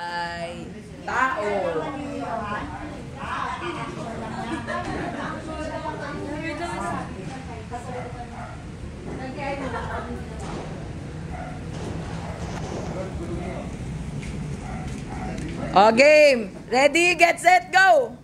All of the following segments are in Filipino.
Ay, tao. O, game. Ready, get, set, go.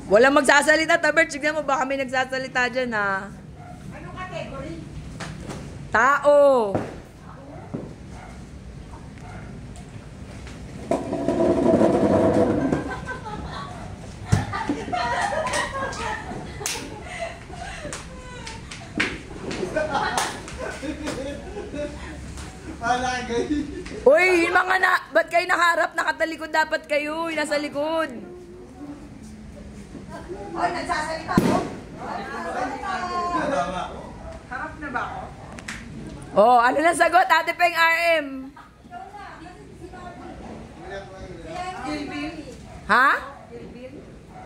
Walang magsasalita, Tabert. Tignan mo, baka may nagsasalita dyan, ha. Anong category? Tao. Uy, yung mga ba't kayo nakaharap? Nakatalikod dapat kayo. Yung nasa likod. Oy, nagsasalita ko. Harap na ba ako? Oh, ano na sagot? Ate Peng RM. Kilvin? Ha? Kilvin?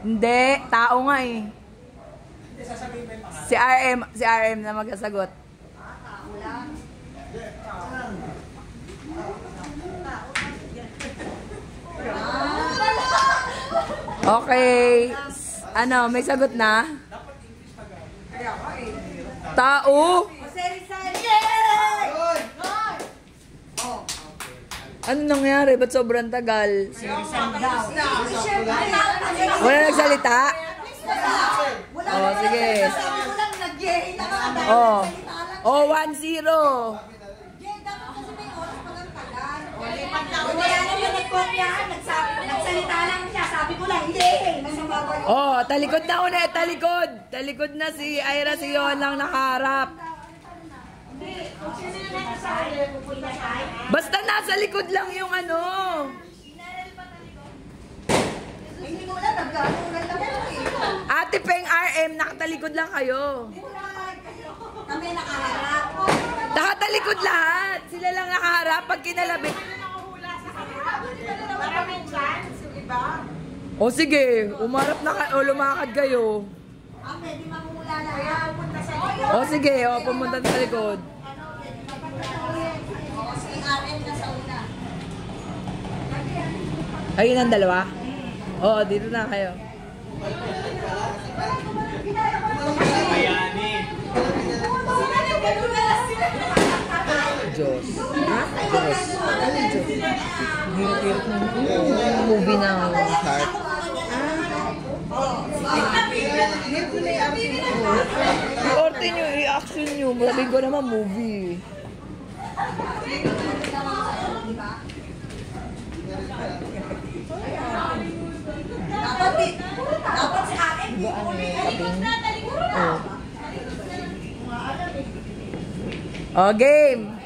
Hindi, tao nga eh. Hindi, sasabihin mo yung pangalan. Si RM na magsasagot. Tao lang. Okay. Ano, may sagot na? Kaya ako eh. Tao? Seri-seri! Yay! Ano nangyari? Ba't sobrang tagal? Wala nagsalita? Oh, sige. Sabi mo lang, nag-yay na ka. Oh. Salita lang. Oh, 1-0. Jay, dapat kasi may oras pa ng tagal. Wala naman nagkopyahan. Nagsalita lang siya. Sabi ko lang, yay! Masama ba yun? Oh, talikod na ulit, talikod. Talikod na si Ira, si Yon lang nakaharap. Kung sino na nagsasabi, pupunta siya. Basta nasa likod lang yung ano. Hindi ko lang, nagkakunan lang ako eh. Ate Peng RM, nakatalikod lang kayo. Kami nakaharap. Nakatalikod lahat. Sila lang nakaharap pag kinalabit. Maraming chance, yung iba. O sige, umarap na kayo, lumakad kayo. Pwede mamula na. Kaya pupunta sa O sige, o pumunta sa likod. Si RM na sa una. Ayun ang dalawa? Oo, dito na kayo. Diyos. Diyos. Hirap-hirap na yung movie na heart. I-orte nyo, i-action nyo. Sabihin ko naman movie. Dapat si RM. Diba ano yung ating? Oh. O, game.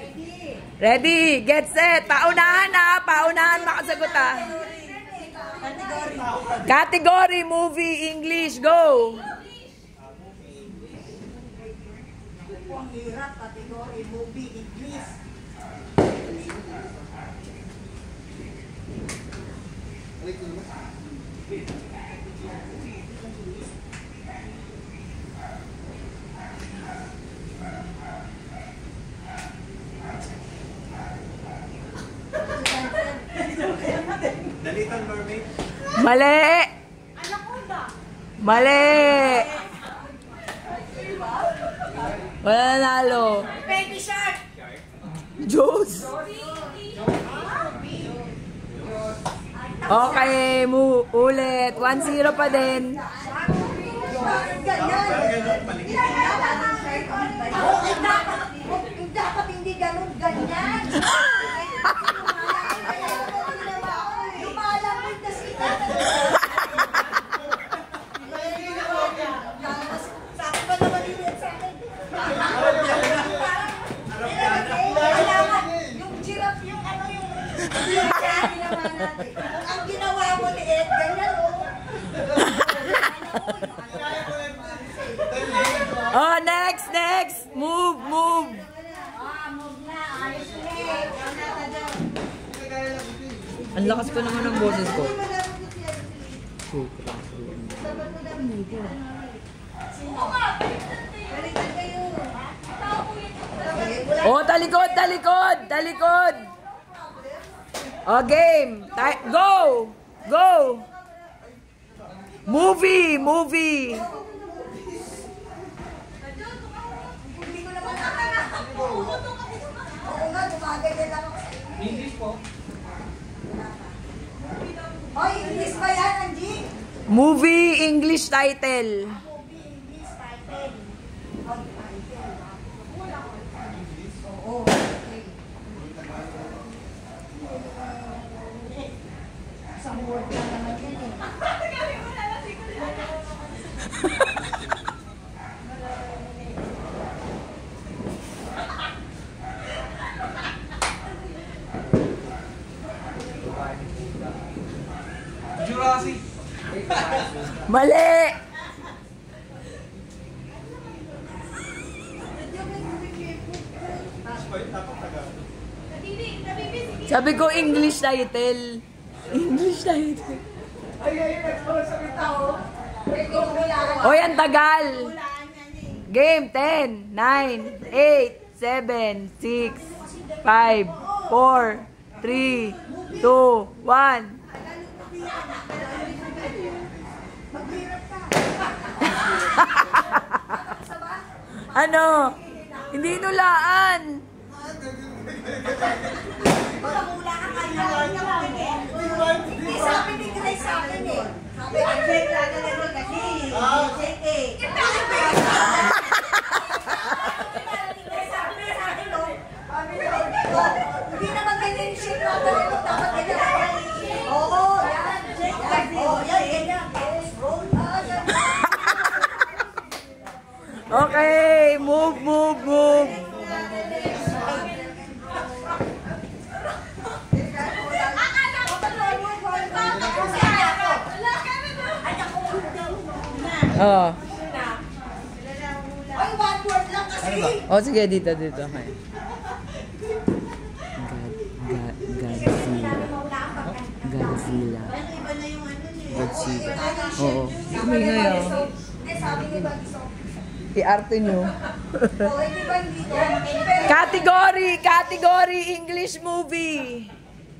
Ready, get set. Paunahan ha. Paunahan makasagot ha. Category, movie, English, go. Ang hirap, category, movie, English. The Little Mermaid. Mali. Mali. Wala nanalo. Baby Shark! Diyos. Okay, ulit. 1-0 pa din. Dapat hindi ganun, ganyan. Lumalamig na sila. Sabi ba naman yun sa akin? Yung giraffe, yung ano yung naman natin. Ang ginawa mo ni Ed, ganyan o. Oh, next. Move. Move na. Ayos ulit. Ang lakas pa naman ng boses ko. Sino ka? Balikan kayo. Oh, talikod, talikod, talikod. Oh, game. Go. Go. Movie, movie. Hindi ko naman Oo nga, gumaganyan lang ako. English po. Hoy, English ba yan, Angie? Movie English title. Movie English title. Hoy, title. Oo. Isang word lang naman yan eh. Jurassic. Mali. Sabi ko English title. English title. Oy, ang tagal. Game 10, 9, 8, 7, 6, 5, 4, 3, 2, 1. Ano? Hindi inulaan. Pagkakula ka kayo. Hindi sabi ni Grace sa akin eh. Sabi ni Grace kasi. Hindi naman ganyan yung shit na dapat ganyan. Oo, yan. Oo, yan, ganyan. Okay, move, move, move. Oh. Ay, one word lang kasi. Oh, sige, dito, dito. Okay. Godzilla. Godzilla. Oo. Kumingay ah. Hindi, sabi ni Bagso. I-arte nyo. Oo, hindi ba dito? Category! Category! English movie!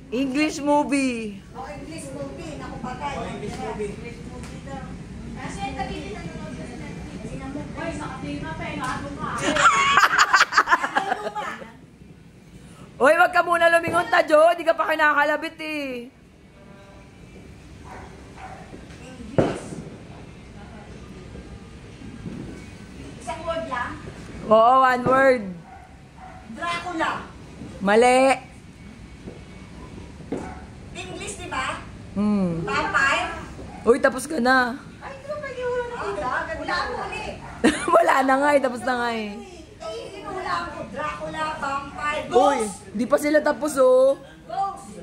English movie! Oh, English movie. Naku, patay. English movie. Kasi tabi din ang nanonood sa Netflix. Hoy, nakatima pa eh. Nakatuma. Uy, wag ka muna lumingon, Tadyo. Di ka pa kinakalabit eh. English. Isang word lang. Oo, one word. Dracula. Mali. English, di ba? Vampire? Vampire? Uy, tapos ka na. Ay, hindi ba mag-iwala na dito? Wala ako ulit. Wala na nga eh, tapos na nga eh. Eh, wala ako. Dracula, vampire, Uy, ghost. di pa sila tapos oh. Ghost.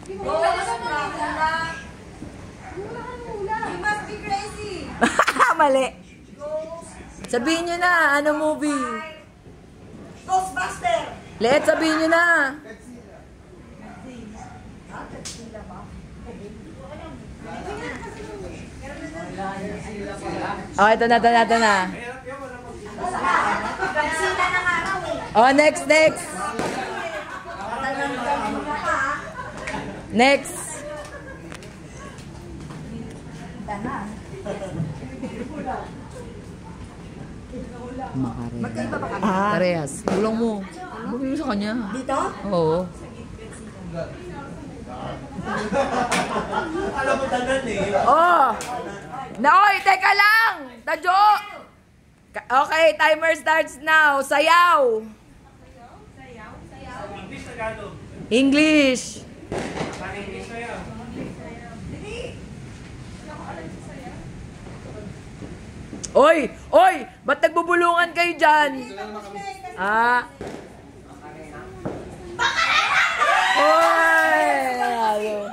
Ghost, Dracula. You must be crazy. Mali. Ghost. Sabihin nyo na, ano movie? Ghostbuster. Let, sabihin nyo na. Oh, ito na, ito na, ito na. Sila ng araw eh. Oh, next, next. Next. Magkaiba ba kami? Parehas. Bulong mo. Bulong mo sa kanya. Dito? Oo. Alam mo tanan eh. Oh! Oy, teka lang! Tadyo! Okay, timer starts now. Sayaw! English, Tagalog. English! English na yan. Oy! Oy! Ba't nagbubulungan kayo dyan? Ah? Oy! Ano?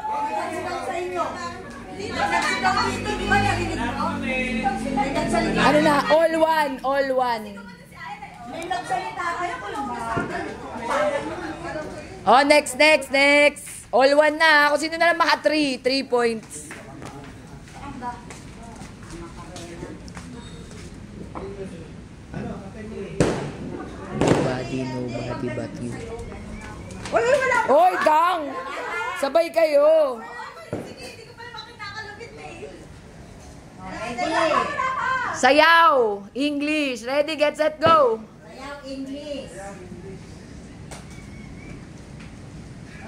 Sa inyo. Nagsigaw dito, di ba narinig mo? May nagsalita. Ano na? All one! All one! May nagsalita kayo ko lang ba? Oh, next, next, next! All one na. Kung sino na lang maka 3. 3 points. Ano? nobody but you. Oy, gang! Sabay kayo. Sayaw! English. Ready, get, set, go! Sayaw, English.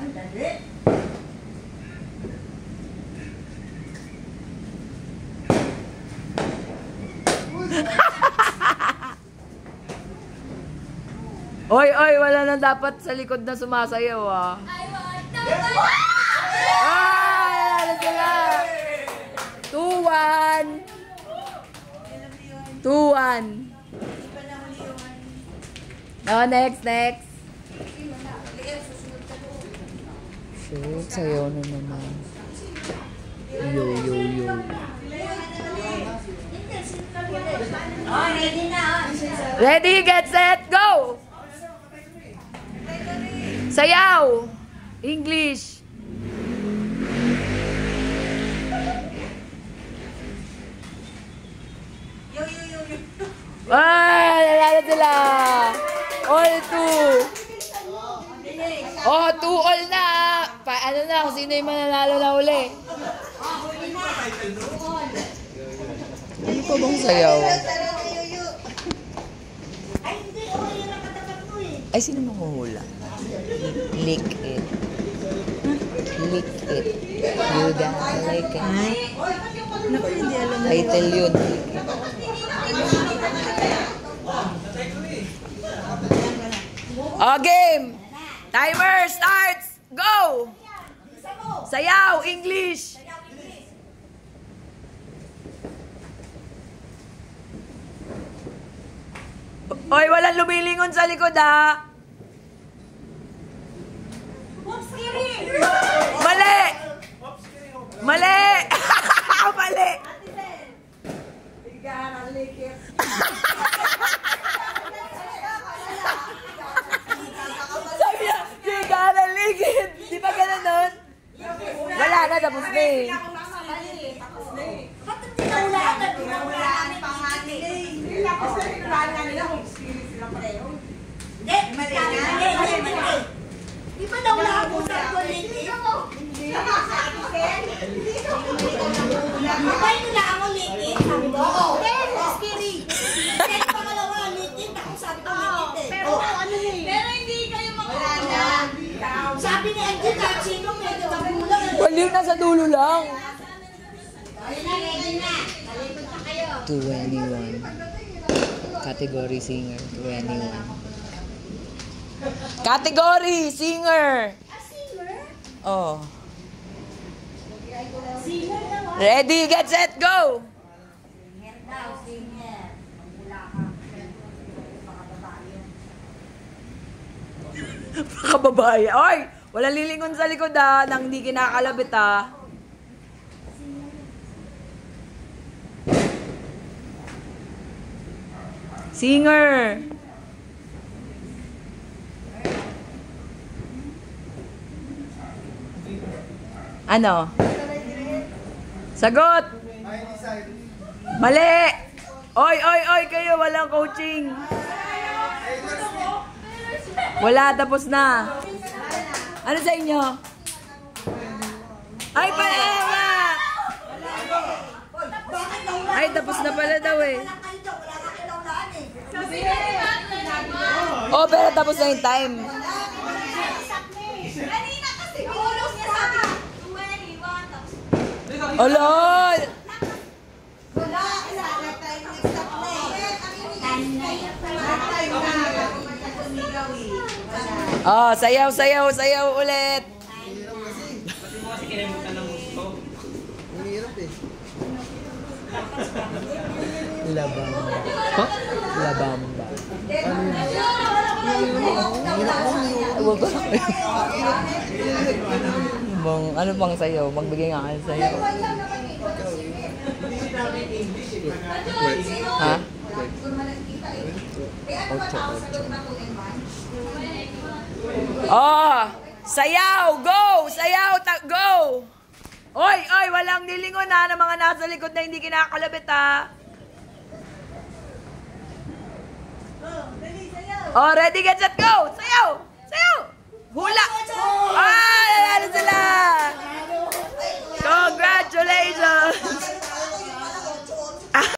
Ang dali. Oy, oy, wala na dapat sa likod na sumasayaw, ah. Ah, sila. 2-1. 2-1. Oh, next. Shoot, sayaw na naman. Yo. Oh, ready na. Ready, get, set, go! Sayaw! English! Yo. Ah, nalala sila! All 2! Oh, 2-all na! Ano na, kung sino yung mananalo na uli? Ano pa bang sayaw? Ay, hindi. Oh, yun ang katapat mo eh. Ay, sino manghuhula? Lick it. Lick it. You gotta like it. Naku, hindi alam. Title yun. Oh, game! Timer starts! Go! Sayaw! English! Oy, walang lumilingon sa likod, ha? Mali! Mali! Mali! Sabi niya, you gotta lick it. Di ba ganun nun? Wala na, tapos na eh. Di ba daw lahat mo sa kulit? Abay nila ako liquid, sabi ko. Scary. Kaya pangalawa, liquid. Ako sabi ko liquid eh. Pero ano eh. Pero hindi kayo makakala. Sabi ni Angie, kahit sino medyo magulang. Baliw na sa dulo lang. Ready na. Talikod pa kayo. 21. Category singer, 21. Category singer. Singer? Oh. Singer na wa. Ready, get, set, go! Singer daw, singer. Wala ka. Kababae. Oy! Walang lilingon sa likod, ha, nang hindi kinakalabit, ha. Singer. Ano? Sagot! Mali! Oy, kayo, walang coaching. Wala, tapos na. Ano sa inyo? Ay, pala! Ay, tapos na pala daw eh. Oh, pero tapos na yung time. Olol! Oh, sayaw ulit. Kasi kinalimutan ng gusto. Labamba. Labamba. Ano bang sayaw? Magbigay nga kayo sayaw. Ha? 8. Oh! Sayaw! Go! Sayaw! Go! Oy! Walang nilingon ha ng mga nasa likod na hindi kinakalabit ha. Oh, ready, get, set, go! Sayaw!